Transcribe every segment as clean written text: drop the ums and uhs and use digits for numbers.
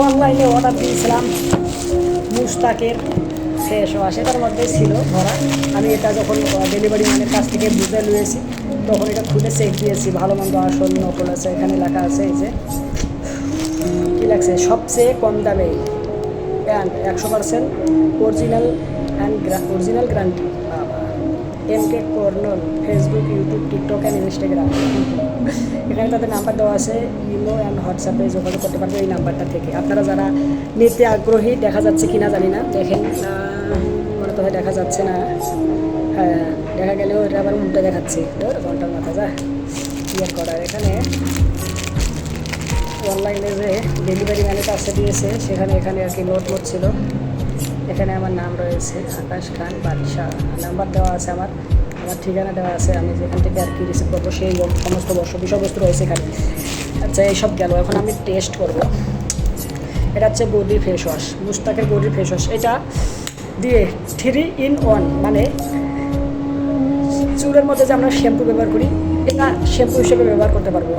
অনলাইনে অর্ডার দিয়েছিলাম মুস্তাকের face wash, এটার মধ্যে ছিল ধরা। আমি এটা যখন ডেলিভারি ম্যানের কাছ থেকে বুঝে নিয়েছি তখন এটা খুলে চেক দিয়েছি, ভালো মন্দ আসল নকল আছে, এখানে লেখা আছে এই যে কী লাগছে, সবচেয়ে কম দামে and 100% original original guarantee. MK corner, Facebook, YouTube, TikTok and Instagram. এখানে তাদের নাম্বার দেওয়া আছে, ইমো অ্যান্ড হোয়াটসঅ্যাপে যোগাযোগ করতে পারবে এই নাম্বারটা থেকে। আপনারা যারা নিতে আগ্রহী, দেখা যাচ্ছে কিনা জানি না, দেখেন মনে তো হয় দেখা যাচ্ছে না। হ্যাঁ, দেখা গেলেও এটা আবার উল্টা দেখাচ্ছে, ঘন্টার মাথা যা ক্লিয়ার করার। এখানে অনলাইনে যে ডেলিভারি ম্যানের কাছে দিয়েছে সেখানে এখানে আর কি নোট ছিল। এখানে আমার নাম রয়েছে আকাশ খান বাদশা, নাম্বার দেওয়া আছে, আমার ঠিকানা দেওয়া আছে, আমি যেখান থেকে আর কি রিসিভ করবো সেই সমস্ত বিষয়বস্তু রয়েছে এখানে। আচ্ছা, এইসব গেল, এখন আমি টেস্ট করব। এটা হচ্ছে বডি ফেস ওয়াশ, মুস্তাকের বডি ফেস ওয়াশ। এটা দিয়ে 3 in 1, মানে চুলের মধ্যে যে আমরা শ্যাম্পু ব্যবহার করি এটা শ্যাম্পু হিসেবে ব্যবহার করতে পারবো।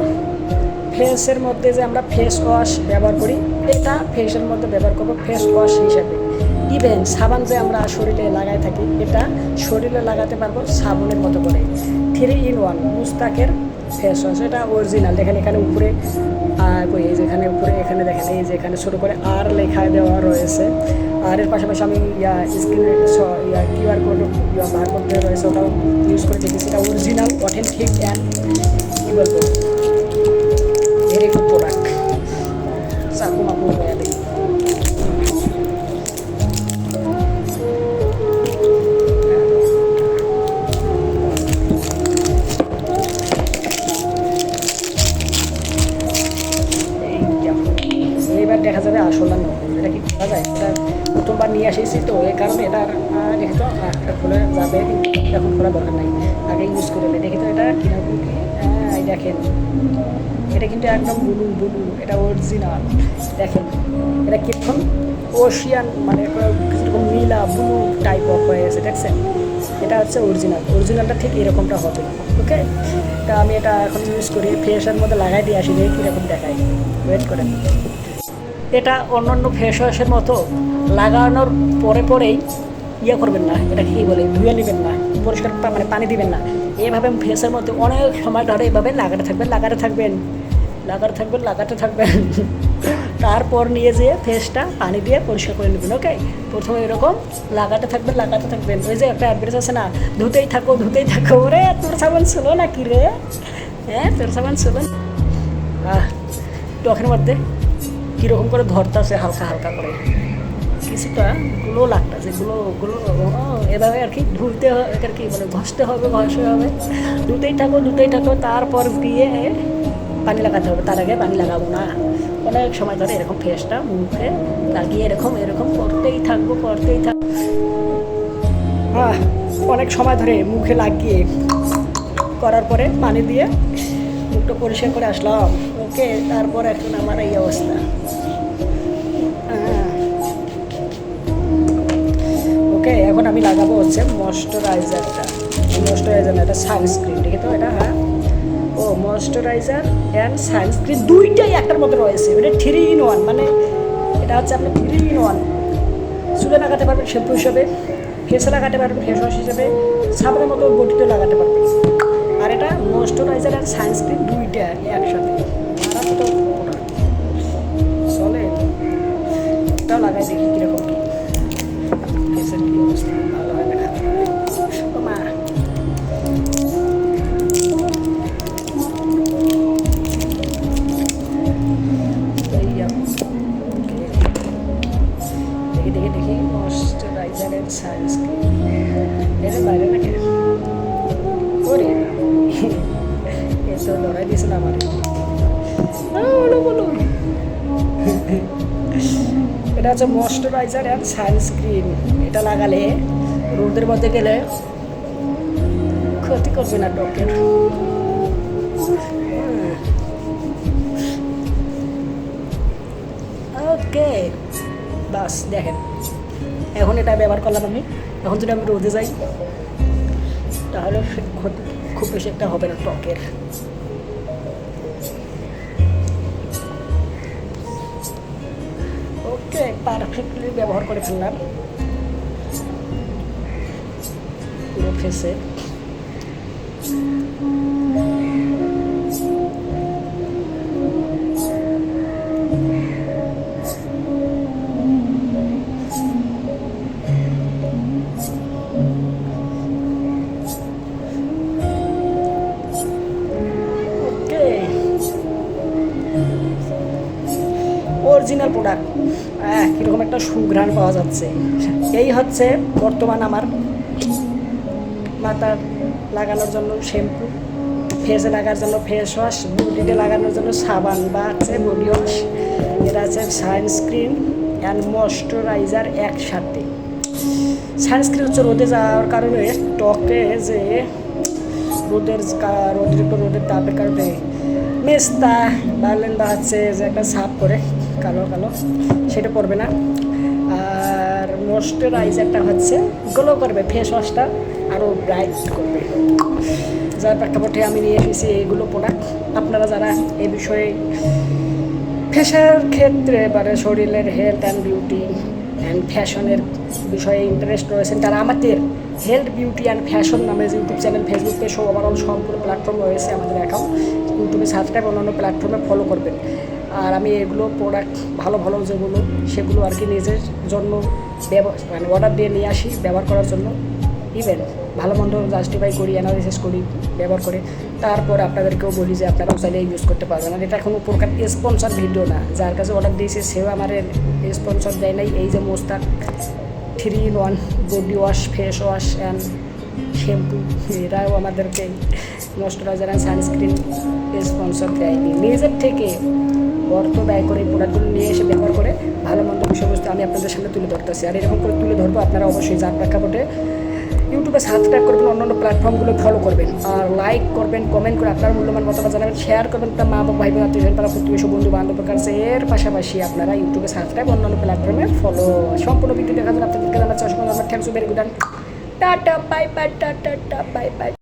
ফেসের মধ্যে যে আমরা ফেস ওয়াশ ব্যবহার করি এটা ফেসের মধ্যে ব্যবহার করবো ফেস ওয়াশ হিসেবে। ইভেন সাবান যে আমরা শরীরে লাগাই থাকি এটা শরীরে লাগাতে পারবো সাবানের মতো করে। 3 in 1 মুস্তাকের ফেস ওয়াশ, এটা অরিজিনাল। দেখেন এখানে উপরে এই যেখানে উপরে এখানে দেখেন এই যে এখানে ছোটো করে আর লেখা দেওয়া রয়েছে। আর এর পাশাপাশি আমি স্ক্রিনে কিউআর কোড ব্যবহার করতে রয়েছে, ওটাও ইউজ করে দেখেছি। এটা অরিজিনাল, অথেন্টিক অ্যান্ড কী বলবো, ভেরি গুড প্রোডাক্ট। চাকু মাকু হয়ে দেখি। এবার দেখা যাবে আসল না নকল, এটা কি করা যায়? এটা প্রথমবার নিয়ে আসিছি তো এই কারণে এটা দেখি তো একটা খোলা যাবে, এখন খোলা দরকার নাই, আগে ইউজ করে দেখি তো এটা কীরকম কি। হ্যাঁ, দেখেন এটা কিন্তু একদম ব্লু, এটা অরিজিনাল। দেখেন এটা কীরকম ওশিয়ান, মানে কীরকম নীলা ব্লু টাইপ অফ হয়ে গেছে, দেখছেন? এটা হচ্ছে অরিজিনালটা ঠিক এরকমটা হবে। ওকে, তা আমি এটা এখন ইউজ করি, ফেসের মধ্যে লাগাই দিয়ে আসি, দেখি কীরকম দেখায়। ওয়েট করেন। এটা অন্যান্য ফেস ওয়াশের মতো লাগানোর পরেই করবেন না, এটা কী বলে, ধুয়ে নেবেন না, পরিষ্কার মানে পানি দিবেন না, এভাবে ফেসের মধ্যে অনেক সময় ধরে এভাবে লাগাতে থাকবেন। তারপর নিয়ে যেয়ে ফেসটা পানি দিয়ে পরিষ্কার করে নেবেন। ওকে, প্রথমে এরকম লাগাতে থাকবেন। ওই যে একটা অ্যাডভার্টাইজ আছে না, ধুতেই থাকো। ওরে তোর সাবান ছিল না কি রে? হ্যাঁ, তোর সাবান ছিল। টকের মধ্যে কীরকম করে ধরতেছে হালকা করে, কিছুটা গ্লো লাগতেছে, গ্লো এভাবে আর কি ধুতে হবে, আর কি মানে ঘষতে হবে। ধুতেই থাকো, তারপর দিয়ে পানি লাগাতে হবে। তার আগে পানি লাগাবো না। অনেক সময় ধরে এরকম ফেসটা মুখে লাগিয়ে এরকম করতেই থাকবো। অনেক সময় ধরে মুখে লাগিয়ে করার পরে পানি দিয়ে মুখটা পরিষ্কার করে আসলাম। ওকে, তারপর এখন আমার এই অবস্থা। ওকে, এখন আমি লাগাবো হচ্ছে ময়েশ্চারাইজারটা। এটা সানস্ক্রিন, ঠিক তো এটা? হ্যাঁ, ময়েশ্চারাইজার অ্যান্ড সানস্ক্রিন দুইটাই একটার মধ্যে রয়েছে। এটা 3 in 1, মানে এটা হচ্ছে আপনার 3 in 1। চুলে লাগাতে পারবেন শ্যাম্পু হিসেবে, ফেসে লাগাতে পারবেন ফেস ওয়াশ হিসেবে, সাবানের মতো বডিতে লাগাতে পারবেন। আর এটা ময়েশ্চারাইজার অ্যান্ড সানস্ক্রিন দুইটা একসাথে চলে। এটাও লাগাই দেখি কীরকম কি ফেসের কী অবস্থা, ভালো হয় না খারাপ হয়। মা দেখি ময়েশ্চারাইজার অ্যান্ড সানস্ক্রিন এর বাইরে নাকি? ওরে এ তো লড়াই দিয়েছিল আমার। বলো এটা হচ্ছে ময়েশ্চারাইজার অ্যান্ড সানস্ক্রিন। এটা লাগালে রোদের মধ্যে গেলে ক্ষতি করবে না ত্বকের। ওকে, বাস দেখেন এখন এটা ব্যবহার করলাম আমি। এখন যদি আমি রোদে যাই তাহলে ক্ষতি খুব বেশি একটা হবে না ত্বকের। ওকে, পারফেক্টলি ব্যবহার করে ফেললাম পুরো ফেসে। অরিজিনাল প্রোডাক্ট, কীরকম একটা সুঘ্রাণ পাওয়া যাচ্ছে। এই হচ্ছে বর্তমান আমার মাথার লাগানোর জন্য শ্যাম্পু, ফেসে লাগার জন্য ফেস ওয়াশ, বডিতে লাগানোর জন্য সাবান বা আছে বডি ওয়াশ, এটা আছে সানস্ক্রিন অ্যান্ড ময়েশ্চারাইজার একসাথে। সানস্ক্রিন হচ্ছে রোদে যাওয়ার কারণে ত্বকে যে রোদের তাপের কারণে মেস্তা বার্লেন বা হচ্ছে যে একটা ছাপ করে কালো কালো, সেটা পড়বে না। আর ময়েশ্চারাইজারটা হচ্ছে গ্লো করবে, ফেস ওয়াশটা আরও ব্রাইট করবে। যার প্রেক্ষাপটে আমি নিয়ে এসেছি এইগুলো প্রোডাক্ট। আপনারা যারা এই বিষয়ে ফেসের ক্ষেত্রে মানে শরীরের হেলথ অ্যান্ড বিউটি অ্যান্ড ফ্যাশনের বিষয়ে ইন্টারেস্ট রয়েছেন, তারা আমাদের হেলথ বিউটি অ্যান্ড ফ্যাশন নামে যে YouTube channel, Facebook page, overall সম্পূর্ণ প্ল্যাটফর্ম রয়েছে আমাদের অ্যাকাউন্ট, ইউটিউবে সাবস্ক্রাইব, অন্যান্য প্ল্যাটফর্মে ফলো করবেন। আর আমি এগুলো প্রোডাক্ট ভালো ভালো যেগুলো সেগুলো আর কি নিজের জন্য মানে অর্ডার দিয়ে নিয়ে আসি ব্যবহার করার জন্য। ইভেন ভালো মন্দ জাস্টিফাই করি, অ্যানালিসিস করি ব্যবহার করে, তারপর আপনাদেরকেও বলি যে আপনারাও চাইলে ইউজ করতে পারবেন। আর এটা কোনো প্রকার স্পন্সর ভিডিও না, যার কাছে অর্ডার দিয়েছে সেও আমার স্পন্সর দেয় নাই। এই যে মোস্তাক 3-in-1 body wash, face wash and shampoo, এরাও আমাদেরকে ময়েশ্চারাইজার অ্যান্ড সানস্ক্রিন স্পন্সর দেয়নি। নিজের থেকে অর্থ ব্যয় করে এই প্রোডাক্টগুলো নিয়ে এসে ব্যবহার করে ভালো মন্দ বিষয়বস্তু আমি আপনাদের সামনে তুলে ধরতেছি। আর এরকম করে তুলে ধরবো, আপনারা অবশ্যই যার প্রেক্ষাপটে ইউটিউবে সাবস্ক্রাইব করবেন, অন্যান্য প্ল্যাটফর্মগুলো ফলো করবেন, আর লাইক করবেন, কমেন্ট করে আপনার মূল্যবান মতামত জানাবেন, শেয়ার করবেন আপনার মা বাবা, ভাই বোন, আত্মীয় পাড়া প্রতিবেশী, বন্ধু বান্ধবের কাছে। এর পাশাপাশি আপনারা ইউটিউবে সাবস্ক্রাইব, অন্যান্য প্ল্যাটফর্মে ফলো। সম্পূর্ণ ভিডিও দেখার জন্য আপনাদেরকে জানাচ্ছি অসংখ্য ধন্যবাদ। Thanks, very good, tata, bye bye, tata, bye bye.